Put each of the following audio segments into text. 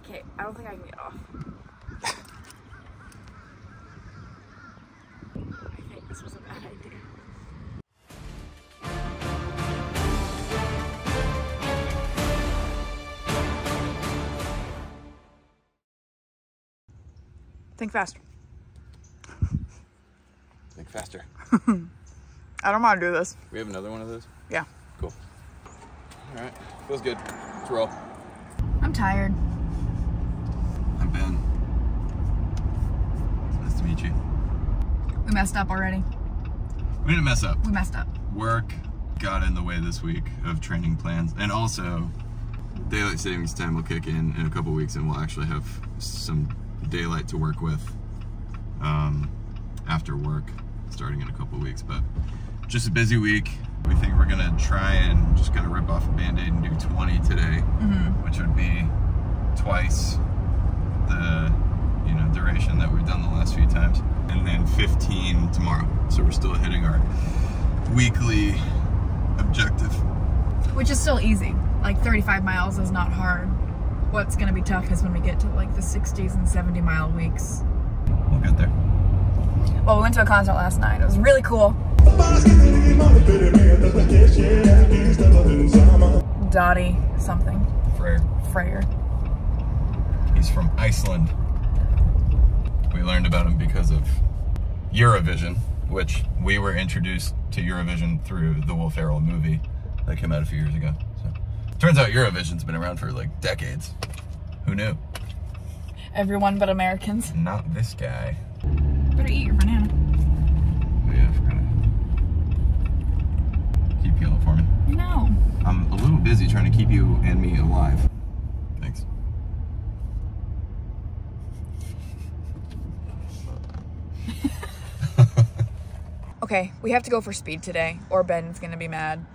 Okay, I don't think I can get off. I think this was a bad idea. Think faster. Think faster. I don't want to do this. We have another one of those? Yeah. Cool. All right. Feels good. Let's roll. I'm tired. I'm Ben. Nice to meet you. We messed up already. We didn't mess up. We messed up. Work got in the way this week of training plans. And also, daylight savings time will kick in a couple weeks and we'll actually have some daylight to work with after work starting in a couple weeks. But just a busy week. We think we're gonna try and just kind of rip off a band-aid and do 20 today, which would be twice the duration that we've done the last few times, and then 15 tomorrow. So we're still hitting our weekly objective, which is still easy. Like 35 miles is not hard. What's gonna be tough is when we get to like the 60s and 70-mile weeks. We'll get there. Well, we went to a concert last night. It was really cool. Dottie something. Freyr. He's from Iceland. We learned about him because of Eurovision, which we were introduced to Eurovision through the Will Ferrell movie that came out a few years ago. So turns out Eurovision's been around for like decades. Who knew? Everyone but Americans. Not this guy. Better eat your banana. Oh yeah, I forgot. Keep peeling for me. No. I'm a little busy trying to keep you and me alive. Thanks. Okay, we have to go for speed today, or Ben's gonna be mad.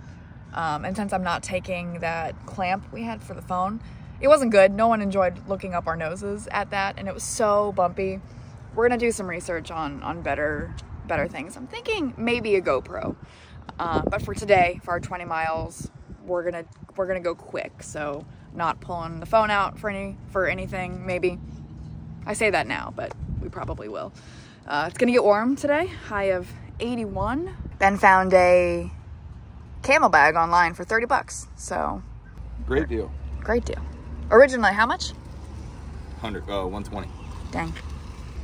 And since I'm not taking that clamp we had for the phone, it wasn't good. No one enjoyed looking up our noses at that, and it was so bumpy. We're gonna do some research on better things. I'm thinking maybe a GoPro, but for today, for our 20 miles, we're gonna go quick. So not pulling the phone out for anything. Maybe I say that now, but we probably will. It's gonna get warm today. High of 81. Ben found a camel bag online for 30 bucks. So great deal. Great deal. Originally, how much? 120. Dang.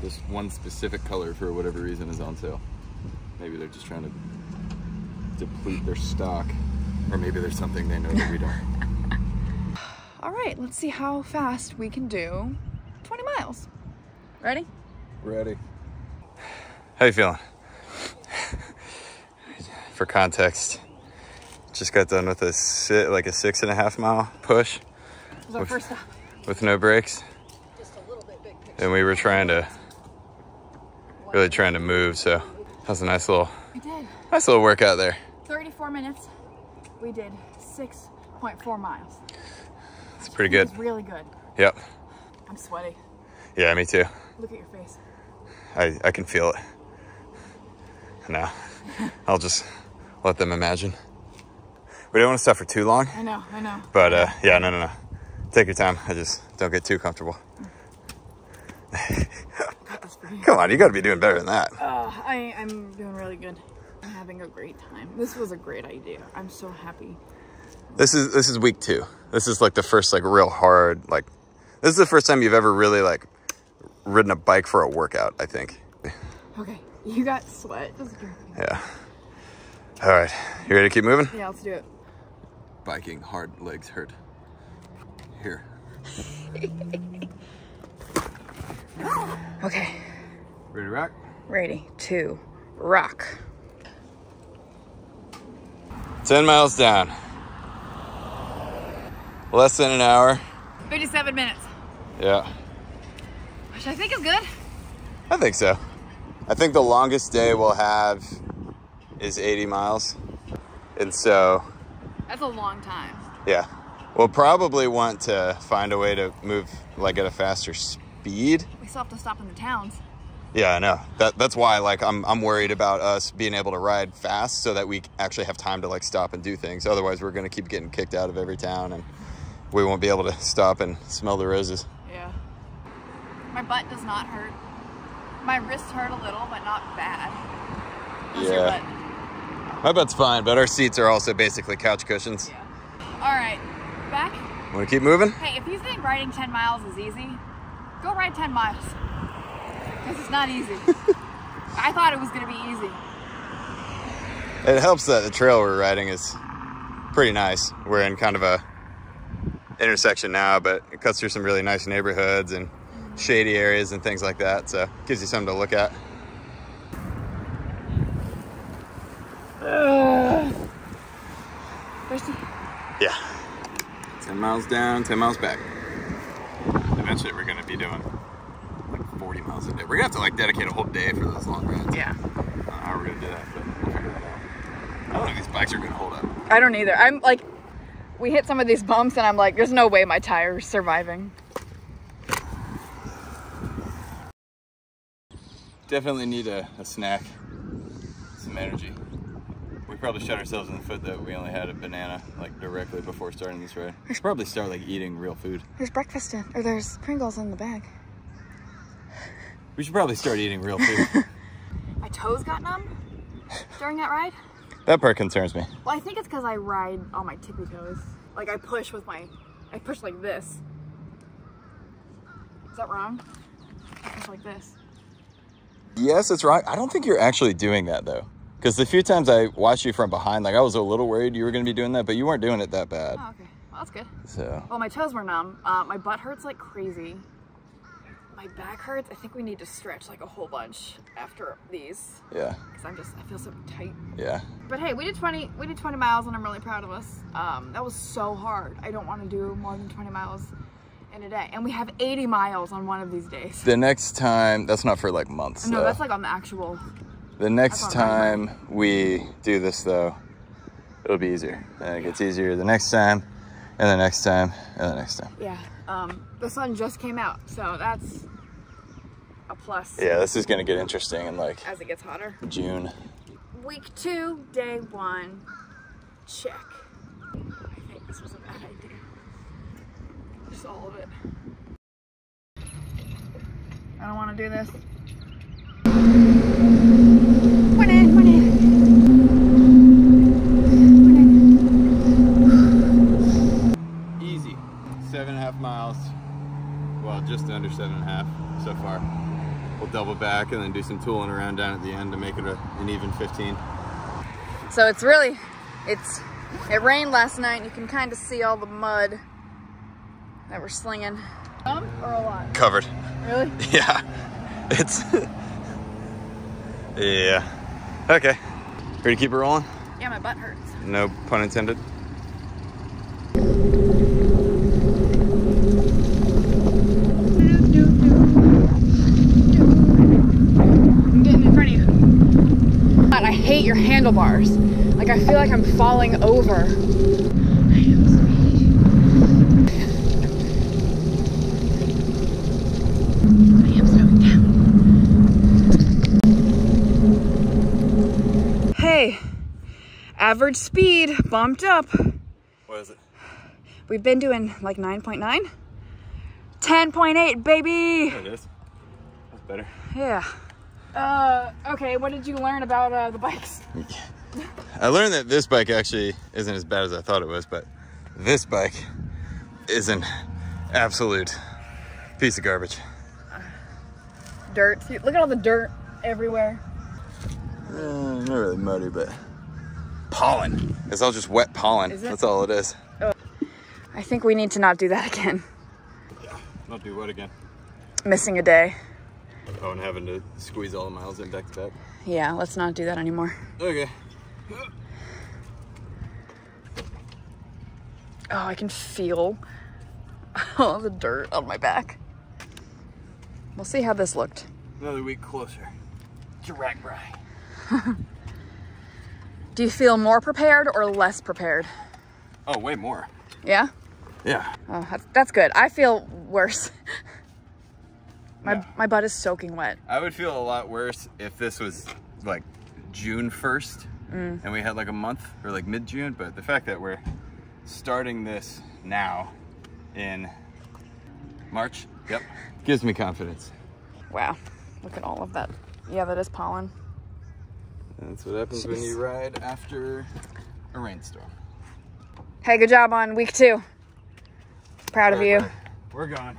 This one specific color, for whatever reason, is on sale. Maybe they're just trying to deplete their stock, or maybe there's something they know that we don't. All right, let's see how fast we can do 20 miles. Ready? Ready. How you feeling? For context, just got done with a 6.5 mile push. It was our first stop. With no brakes. Just a little bit big picture. And we were really trying to move, so that was a nice little workout there. 34 minutes. We did 6.4 miles. It's pretty good. It's really good. Yep. I'm sweaty. Yeah, me too. Look at your face. I can feel it. No, I'll just let them imagine. We don't want to stop for too long. I know. But yeah, no. Take your time. I just don't get too comfortable. Come on, you got to be doing better than that. I'm doing really good. I'm having a great time. This was a great idea. I'm so happy. This is week 2. This is like the first real hard this is the first time you've ever really ridden a bike for a workout, I think. Okay, you got sweat. Yeah. All right, you ready to keep moving? Yeah, let's do it. Biking hard, legs hurt. Here. Okay. Ready to rock? Ready to rock. 10 miles down. Less than an hour. 57 minutes. Yeah. Which I think is good. I think so. I think the longest day we'll have is 80 miles. And so... That's a long time. Yeah. We'll probably want to find a way to move at a faster speed. We still have to stop in the towns. Yeah, I know. That's why I'm worried about us being able to ride fast so that we actually have time to stop and do things. Otherwise, we're going to keep getting kicked out of every town and we won't be able to stop and smell the roses. Yeah. My butt does not hurt. My wrists hurt a little, but not bad. How's your butt? My butt's fine, but our seats are also basically couch cushions. Yeah. All right, back. Want to keep moving? Hey, if you think riding 10 miles is easy, go ride 10 miles. Because it's not easy. I thought it was going to be easy. It helps that the trail we're riding is pretty nice. We're in kind of a intersection now, but it cuts through some really nice neighborhoods and shady areas and things like that, so it gives you something to look at. Thirsty? Yeah. 10 miles down, 10 miles back. Eventually we're gonna be doing like 40 miles a day. We're gonna have to like dedicate a whole day for those long rides. Yeah. I don't know how we're gonna do that, but we'll figure that out. I don't think these bikes are gonna hold up. I don't either. I'm like, we hit some of these bumps and I'm like, there's no way my tire's surviving. Definitely need a snack, some energy. We probably shot ourselves in the foot that we only had a banana like directly before starting this ride. We should probably start like eating real food. There's breakfast in, or there's Pringles in the bag. We should probably start eating real food. My toes got numb during that ride. That part concerns me. Well, I think it's because I ride on my tippy toes. Like I push like this. Is that wrong? I push like this. Yes, it's wrong. I don't think you're actually doing that though. Because the few times I watched you from behind, like I was a little worried you were going to be doing that, but you weren't doing it that bad. Oh, okay. Well, that's good. So. Well, my toes were numb. My butt hurts like crazy. My back hurts. I think we need to stretch like a whole bunch after these. Yeah. Because I feel so tight. Yeah. But hey, we did 20 miles and I'm really proud of us. That was so hard. I don't want to do more than 20 miles in a day. And we have 80 miles on one of these days. The next time, that's not for like months. No, though. that's like on the actual. The next time we do this though, it'll be easier. And it gets easier the next time, and the next time, and the next time. Yeah. The sun just came out, so that's a plus. Yeah, this is gonna get interesting in like as it gets hotter. June. Week 2, day 1, check. I think this was a bad idea. Just all of it. I don't want to do this. Easy. 7.5 miles. Well, just under 7.5 so far. We'll double back and then do some tooling around down at the end to make it an even 15. So it rained last night. You can kind of see all the mud that we're slinging. Some or a lot? Covered. Really? Yeah. It's... yeah. Okay. Ready to keep it rolling? Yeah, my butt hurts. No pun intended. I'm getting in front of you. God, I hate your handlebars. Like I feel like I'm falling over. Hey, average speed bumped up. What is it? We've been doing like 9.9. 10.8, baby. There it is. That's better. Yeah. Okay, what did you learn about the bikes? I learned that this bike actually isn't as bad as I thought it was, but this bike is an absolute piece of garbage. Dirt. Look at all the dirt everywhere. Not really muddy, but pollen. It's all just wet pollen. Is it? That's all it is. Oh. I think we need to not do that again. Yeah. Not do what again? Missing a day. Oh, and having to squeeze all the miles in back to back. Yeah, let's not do that anymore. Okay. Oh, I can feel all the dirt on my back. We'll see how this looked. Another week closer to RAGBRAI. Do you feel more prepared or less prepared? Oh, way more. Yeah? Yeah. Oh, that's good. I feel worse. My butt is soaking wet. I would feel a lot worse if this was like June 1st and we had like a month or like mid-June, but the fact that we're starting this now in March, Yep. Gives me confidence. Wow. Look at all of that. Yeah, that is pollen. That's what happens when you ride after a rainstorm. Hey, good job on week 2. Proud of you. We're gone.